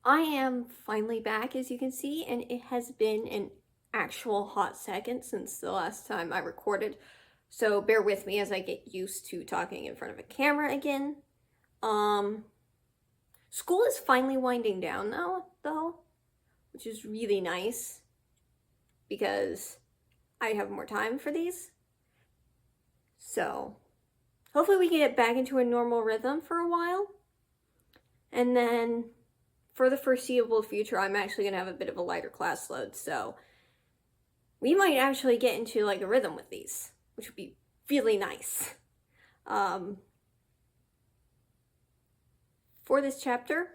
I am finally back, as you can see, and it has been an actual hot second since the last time I recorded. So bear with me as I get used to talking in front of a camera again. Um, School is finally winding down now, though, which is really nice because I have more time for these. So hopefully we can get back into a normal rhythm for a while. And then for the foreseeable future, I'm actually going to have a bit of a lighter class load, so we might actually get into like a rhythm with these, which would be really nice. For this chapter,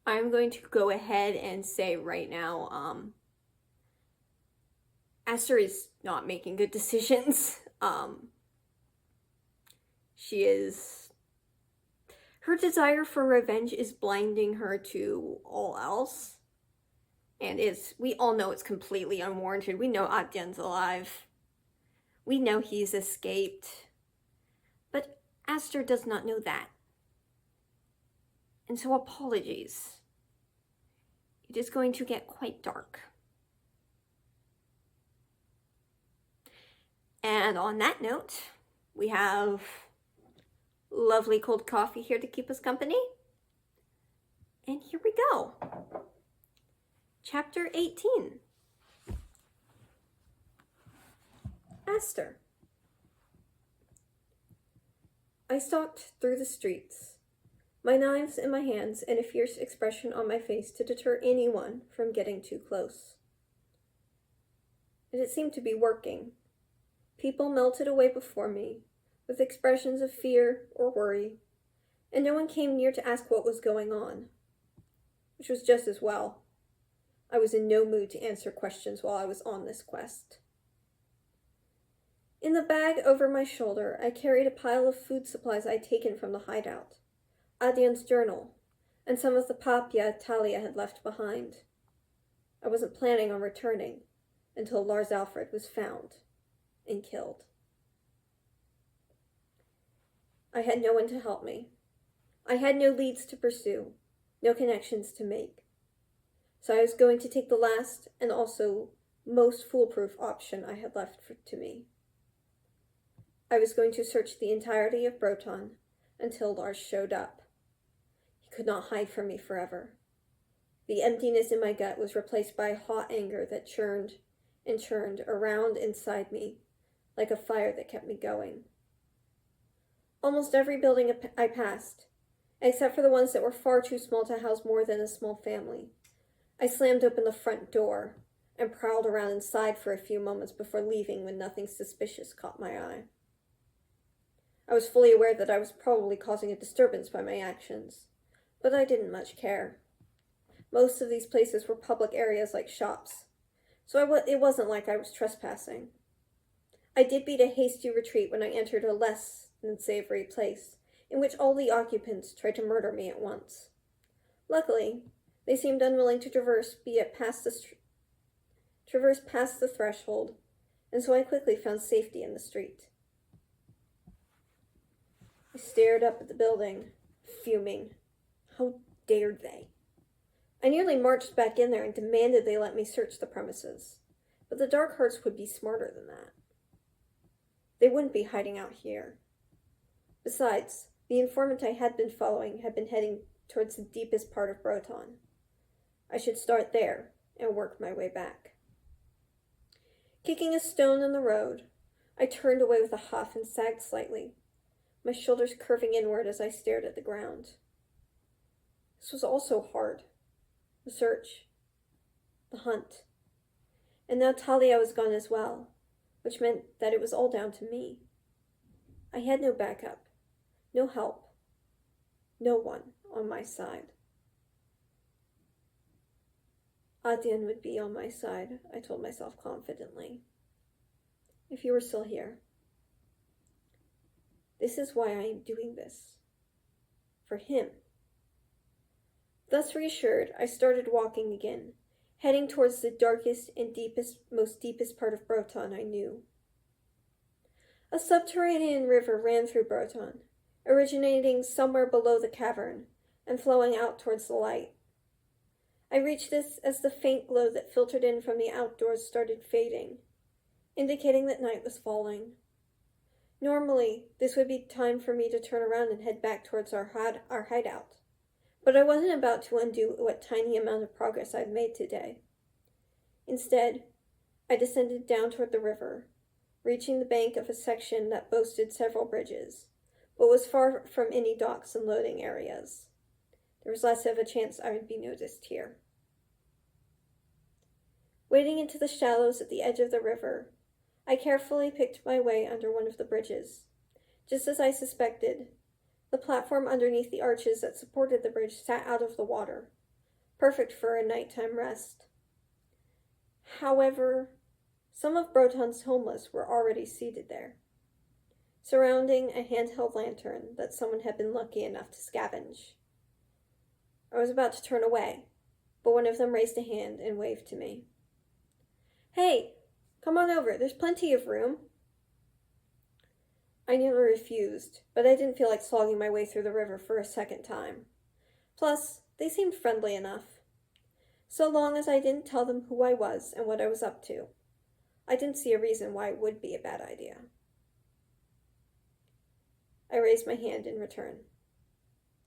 I'm going to go ahead and say right now, Aster is not making good decisions. Her desire for revenge is blinding her to all else. And we all know it's completely unwarranted. We know Adyan's alive. We know he's escaped. But Aster does not know that. And so apologies. It is going to get quite dark. And on that note, we have lovely cold coffee here to keep us company. And here we go. Chapter 18. Aster. I stalked through the streets, my knives in my hands and a fierce expression on my face to deter anyone from getting too close. And it seemed to be working. People melted away before me, with expressions of fear or worry, and no one came near to ask what was going on, which was just as well. I was in no mood to answer questions while I was on this quest. In the bag over my shoulder, I carried a pile of food supplies I'd taken from the hideout, Adyan's journal, and some of the papya Talia had left behind. I wasn't planning on returning until Lars Alfred was found and killed. I had no one to help me. I had no leads to pursue, no connections to make. So I was going to take the last and also most foolproof option I had left to me. I was going to search the entirety of Broton until Lars showed up. He could not hide from me forever. The emptiness in my gut was replaced by hot anger that churned and churned around inside me like a fire that kept me going. Almost every building I passed, except for the ones that were far too small to house more than a small family, I slammed open the front door and prowled around inside for a few moments before leaving when nothing suspicious caught my eye. I was fully aware that I was probably causing a disturbance by my actions, but I didn't much care. Most of these places were public areas like shops, so it wasn't like I was trespassing. I did beat a hasty retreat when I entered a less than savory place, in which all the occupants tried to murder me at once. Luckily, they seemed unwilling to traverse past the threshold, and so I quickly found safety in the street. I stared up at the building, fuming. How dared they? I nearly marched back in there and demanded they let me search the premises, but the Dark Hearts would be smarter than that. They wouldn't be hiding out here. Besides, the informant I had been following had been heading towards the deepest part of Broton. I should start there and work my way back. Kicking a stone in the road, I turned away with a huff and sagged slightly, my shoulders curving inward as I stared at the ground. This was all so hard. The search, the hunt, and now Talia was gone as well, which meant that it was all down to me. I had no backup, no help, no one on my side. Adyan would be on my side, I told myself confidently. If you were still here. This is why I am doing this. For him. Thus reassured, I started walking again, heading towards the darkest and most deepest part of Broton I knew. A subterranean river ran through Broton, originating somewhere below the cavern and flowing out towards the light. I reached this as the faint glow that filtered in from the outdoors started fading, indicating that night was falling. Normally, this would be time for me to turn around and head back towards our hideout, but I wasn't about to undo what tiny amount of progress I'd made today. Instead, I descended down toward the river, reaching the bank of a section that boasted several bridges, but was far from any docks and loading areas. There was less of a chance I would be noticed here. Wading into the shallows at the edge of the river, I carefully picked my way under one of the bridges. Just as I suspected, the platform underneath the arches that supported the bridge sat out of the water, perfect for a nighttime rest. However, some of Broton's homeless were already seated there, surrounding a handheld lantern that someone had been lucky enough to scavenge. I was about to turn away, but one of them raised a hand and waved to me. "Hey, come on over, there's plenty of room." I nearly refused, but I didn't feel like slogging my way through the river for a second time. Plus, they seemed friendly enough. So long as I didn't tell them who I was and what I was up to, I didn't see a reason why it would be a bad idea. I raised my hand in return.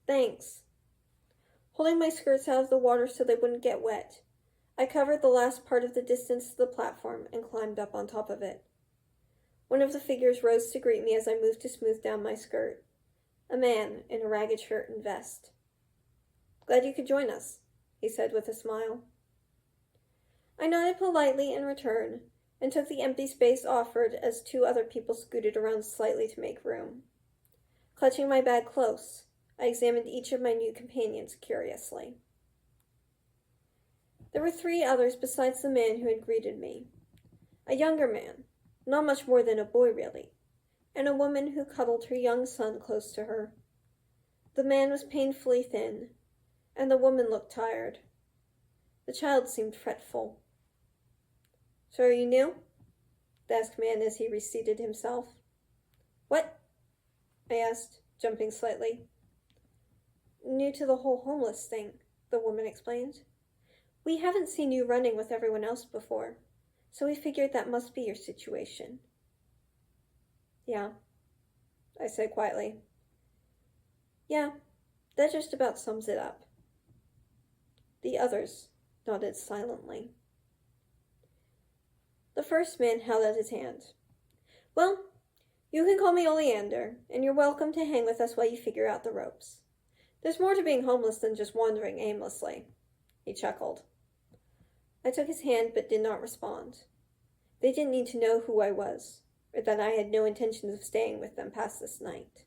"Thanks." Holding my skirts out of the water so they wouldn't get wet, I covered the last part of the distance to the platform and climbed up on top of it. One of the figures rose to greet me as I moved to smooth down my skirt, a man in a ragged shirt and vest. "Glad you could join us," he said with a smile. I nodded politely in return and took the empty space offered as two other people scooted around slightly to make room. Clutching my bag close, I examined each of my new companions curiously. There were 3 others besides the man who had greeted me. A younger man, not much more than a boy really, and a woman who cuddled her young son close to her. The man was painfully thin, and the woman looked tired. The child seemed fretful. "So are you new?" the asked man as he reseated himself. "What?" I asked, jumping slightly. "New to the whole homeless thing," the woman explained. "We haven't seen you running with everyone else before, so we figured that must be your situation." "Yeah," I said quietly. "Yeah, that just about sums it up." The others nodded silently. The first man held out his hand. "Well, you can call me Oleander, and you're welcome to hang with us while you figure out the ropes. There's more to being homeless than just wandering aimlessly." He chuckled. I took his hand but did not respond. They didn't need to know who I was, or that I had no intentions of staying with them past this night.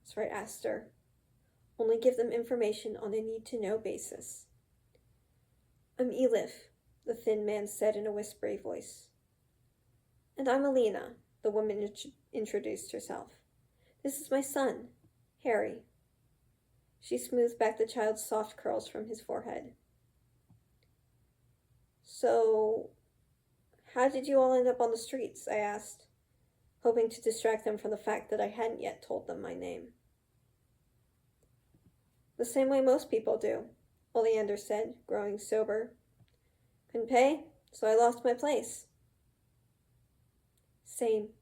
That's right, Aster. Only give them information on a need-to-know basis. "I'm Elif," the thin man said in a whispery voice. "And I'm Alina," the woman introduced herself. "This is my son, Harry." She smoothed back the child's soft curls from his forehead. "So, how did you all end up on the streets?" I asked, hoping to distract them from the fact that I hadn't yet told them my name. "The same way most people do," Oleander said, growing sober. "Couldn't pay, so I lost my place." "Same,"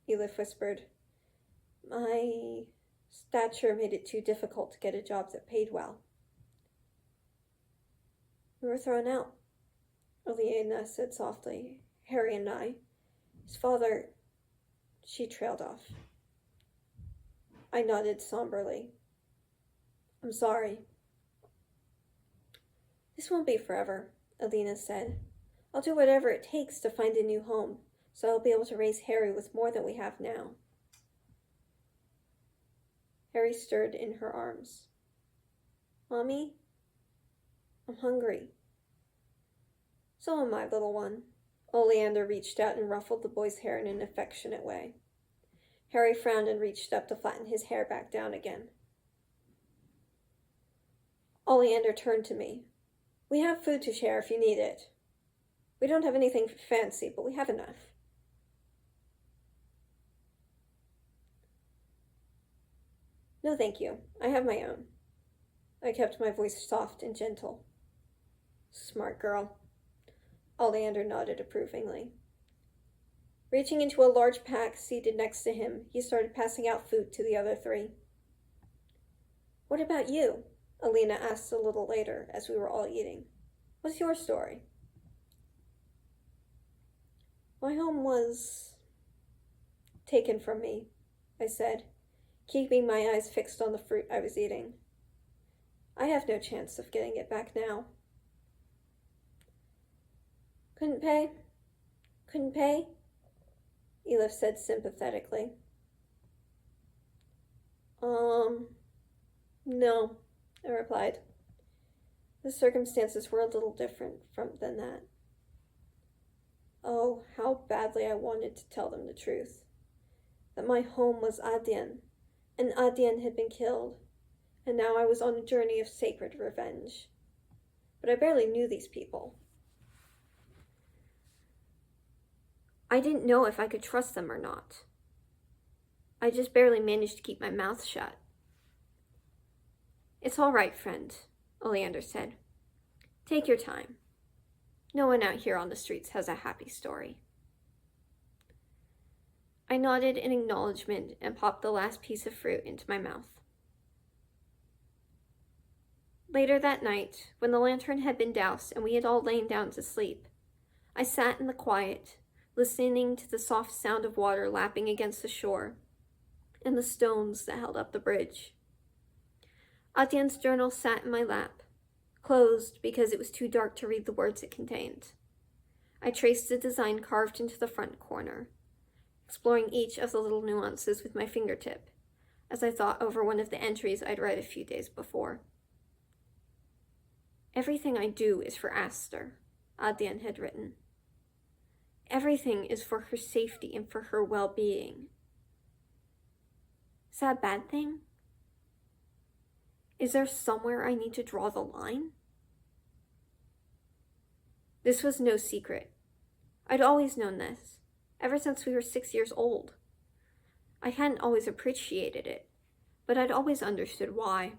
Elif whispered. "My stature made it too difficult to get a job that paid well." "We were thrown out," Oleana said softly. "Harry and I. His father—" She trailed off. I nodded somberly. "I'm sorry." "This won't be forever," Alina said. "I'll do whatever it takes to find a new home, so I'll be able to raise Harry with more than we have now." Harry stirred in her arms. "Mommy, I'm hungry." "So am I, little one." Oleander reached out and ruffled the boy's hair in an affectionate way. Harry frowned and reached up to flatten his hair back down again. Oleander turned to me. "We have food to share if you need it. We don't have anything fancy, but we have enough." "No, thank you. I have my own." I kept my voice soft and gentle. Smart girl. Oleander nodded approvingly. Reaching into a large pack seated next to him, he started passing out food to the other three. What about you? Alina asked a little later as we were all eating. What's your story? My home was taken from me, I said, keeping my eyes fixed on the fruit I was eating. I have no chance of getting it back now. Couldn't pay? Elif said sympathetically. No, I replied. The circumstances were a little different than that. Oh, how badly I wanted to tell them the truth. That my home was Adien, and Adien had been killed, and now I was on a journey of sacred revenge. But I barely knew these people. I didn't know if I could trust them or not. I just barely managed to keep my mouth shut. It's all right, friend, Oleander said. Take your time. No one out here on the streets has a happy story. I nodded in acknowledgement and popped the last piece of fruit into my mouth. Later that night, when the lantern had been doused and we had all lain down to sleep, I sat in the quiet, listening to the soft sound of water lapping against the shore and the stones that held up the bridge. Adien's journal sat in my lap, closed because it was too dark to read the words it contained. I traced the design carved into the front corner, exploring each of the little nuances with my fingertip, as I thought over one of the entries I'd read a few days before. Everything I do is for Aster, Adien had written. Everything is for her safety and for her well-being. Is that a bad thing? Is there somewhere I need to draw the line? This was no secret. I'd always known this, ever since we were 6 years old. I hadn't always appreciated it, but I'd always understood why.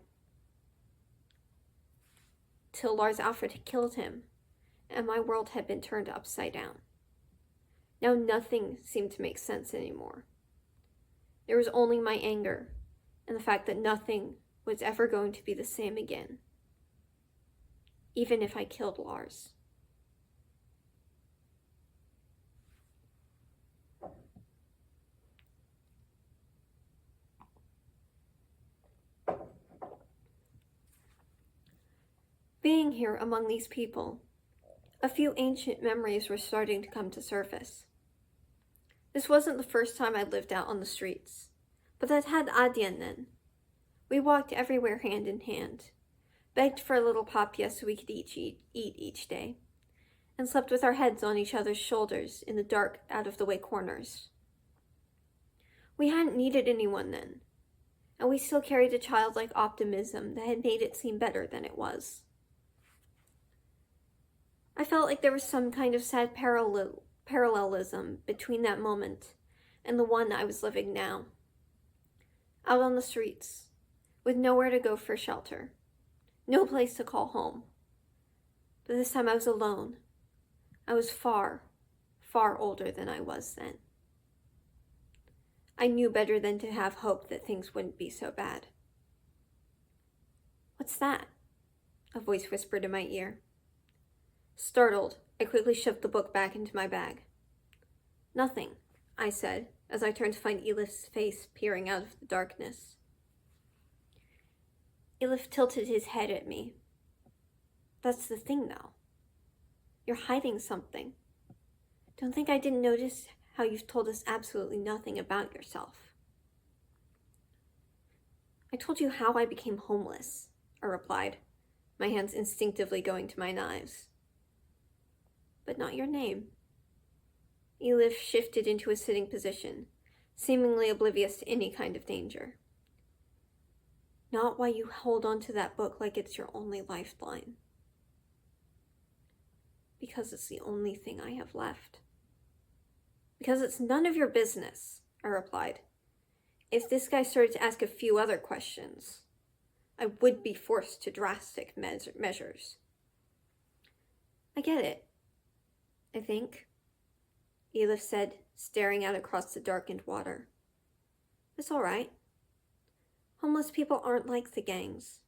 Till Lars Alfred had killed him, and my world had been turned upside down. Now nothing seemed to make sense anymore. There was only my anger, and the fact that nothing was ever going to be the same again, even if I killed Lars. Being here among these people, a few ancient memories were starting to come to surface. This wasn't the first time I'd lived out on the streets, but I'd had Adien then. We walked everywhere hand in hand, begged for a little papia so we could eat each day, and slept with our heads on each other's shoulders in the dark, out-of-the-way corners. We hadn't needed anyone then, and we still carried a childlike optimism that had made it seem better than it was. I felt like there was some kind of sad parallelism between that moment and the one I was living now. Out on the streets, with nowhere to go for shelter, no place to call home. But this time I was alone. I was far, far older than I was then. I knew better than to have hope that things wouldn't be so bad. What's that? A voice whispered in my ear. Startled, I quickly shoved the book back into my bag. Nothing, I said, as I turned to find Elif's face peering out of the darkness. Elif tilted his head at me. That's the thing, though. You're hiding something. Don't think I didn't notice how you've told us absolutely nothing about yourself. I told you how I became homeless, I replied, my hands instinctively going to my knives. But not your name. Elif shifted into a sitting position, seemingly oblivious to any kind of danger. Not why you hold on to that book like it's your only lifeline. Because it's the only thing I have left. Because it's none of your business, I replied. If this guy started to ask a few other questions, I I would be forced to drastic measures. I get it, I think, Elif said, staring out across the darkened water. It's all right. Homeless people aren't like the gangs.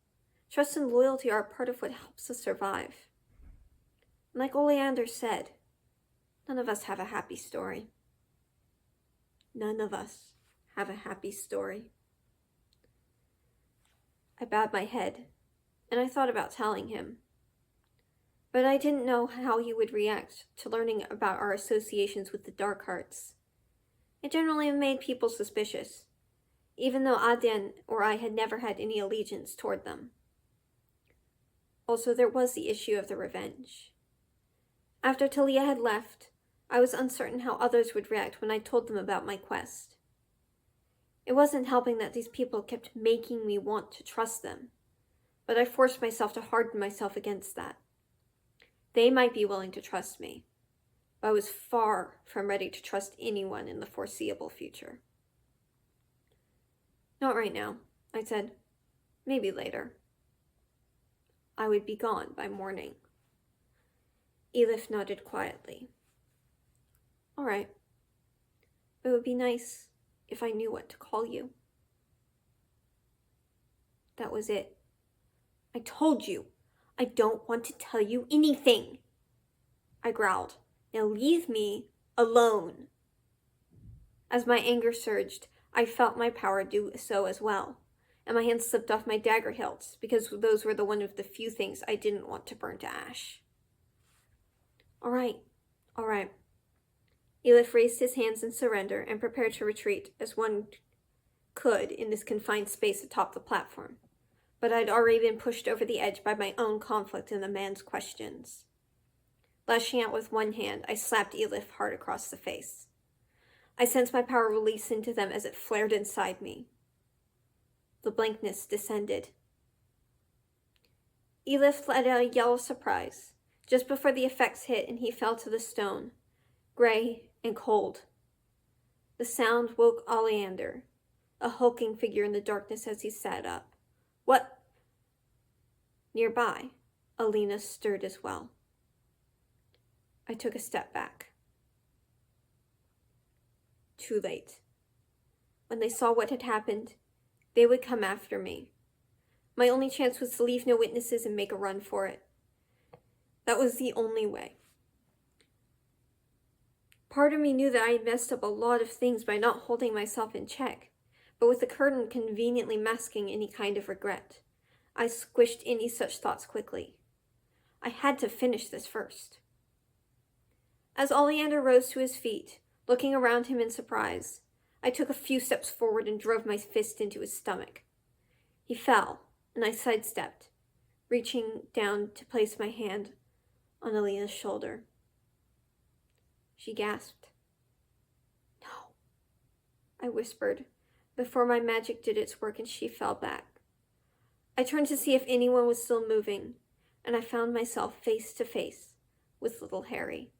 Trust and loyalty are part of what helps us survive. And like Oleander said, none of us have a happy story. None of us have a happy story. I bowed my head, and I thought about telling him. But I didn't know how he would react to learning about our associations with the Dark Hearts. It generally made people suspicious, even though Adyen or I had never had any allegiance toward them. Also, there was the issue of the revenge. After Talia had left, I was uncertain how others would react when I told them about my quest. It wasn't helping that these people kept making me want to trust them, but I forced myself to harden myself against that. They might be willing to trust me, but I was far from ready to trust anyone in the foreseeable future. Not right now, I said. Maybe later. I would be gone by morning. Elif nodded quietly. All right. It would be nice if I knew what to call you. That was it. I told you, I don't want to tell you anything. I growled. Now leave me alone. As my anger surged, I felt my power do so as well, and my hands slipped off my dagger hilts because those were one of the few things I didn't want to burn to ash. All right. Elif raised his hands in surrender and prepared to retreat as one could in this confined space atop the platform. But I'd already been pushed over the edge by my own conflict and the man's questions. Lashing out with one hand, I slapped Elif hard across the face. I sensed my power release into them as it flared inside me. The blankness descended. Elif let out a yell of surprise, just before the effects hit and he fell to the stone, gray and cold. The sound woke Oleander, a hulking figure in the darkness as he sat up. What? Nearby, Alina stirred as well. I took a step back. Too late. When they saw what had happened, they would come after me. My only chance was to leave no witnesses and make a run for it. That was the only way. Part of me knew that I had messed up a lot of things by not holding myself in check, but with the curtain conveniently masking any kind of regret, I squished any such thoughts quickly. I had to finish this first. As Oleander rose to his feet, looking around him in surprise, I took a few steps forward and drove my fist into his stomach. He fell, and I sidestepped, reaching down to place my hand on Alina's shoulder. She gasped. No, I whispered, before my magic did its work and she fell back. I turned to see if anyone was still moving, and I found myself face to face with little Harry.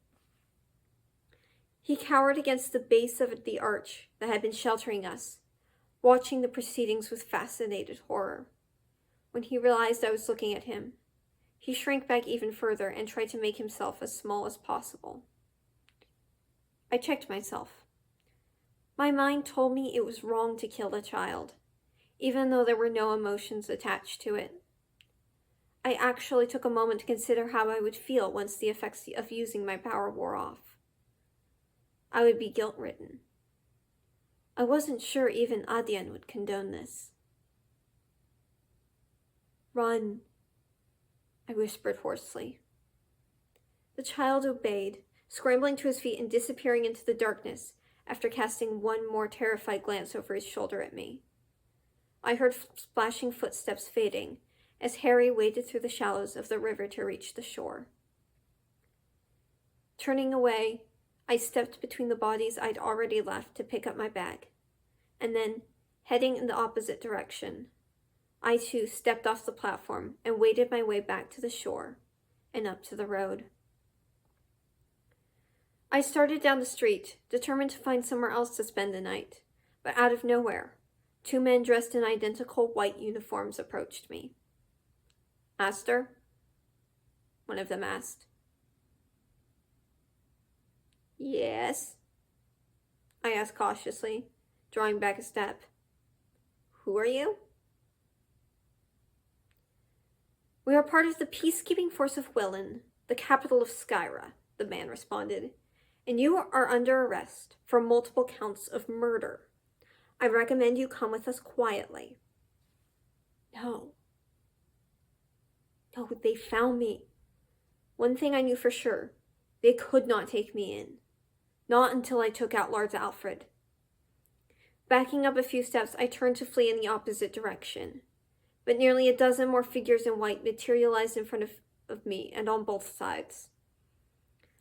He cowered against the base of the arch that had been sheltering us, watching the proceedings with fascinated horror. When he realized I was looking at him, he shrank back even further and tried to make himself as small as possible. I checked myself. My mind told me it was wrong to kill a child, even though there were no emotions attached to it. I actually took a moment to consider how I would feel once the effects of using my power wore off. I would be guilt-ridden. I wasn't sure even Adyen would condone this. Run, I whispered hoarsely. The child obeyed, scrambling to his feet and disappearing into the darkness after casting one more terrified glance over his shoulder at me. I heard splashing footsteps fading as Harry waded through the shallows of the river to reach the shore. Turning away, I stepped between the bodies I'd already left to pick up my bag, and then, heading in the opposite direction, I too stepped off the platform and waded my way back to the shore and up to the road. I started down the street, determined to find somewhere else to spend the night, but out of nowhere, 2 men dressed in identical white uniforms approached me. "Aster?" one of them asked. "Yes?" I asked cautiously, drawing back a step. "Who are you?" "We are part of the peacekeeping force of Willen, the capital of Skyra," the man responded, "and you are under arrest for multiple counts of murder. I recommend you come with us quietly." No, they found me. One thing I knew for sure, they could not take me in. Not until I took out Lord Alfred. Backing up a few steps, I turned to flee in the opposite direction. But nearly a dozen more figures in white materialized in front of me and on both sides.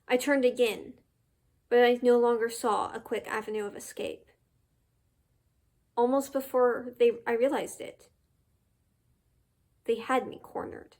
I turned again, but I no longer saw a quick avenue of escape. Almost before I realized it, they had me cornered.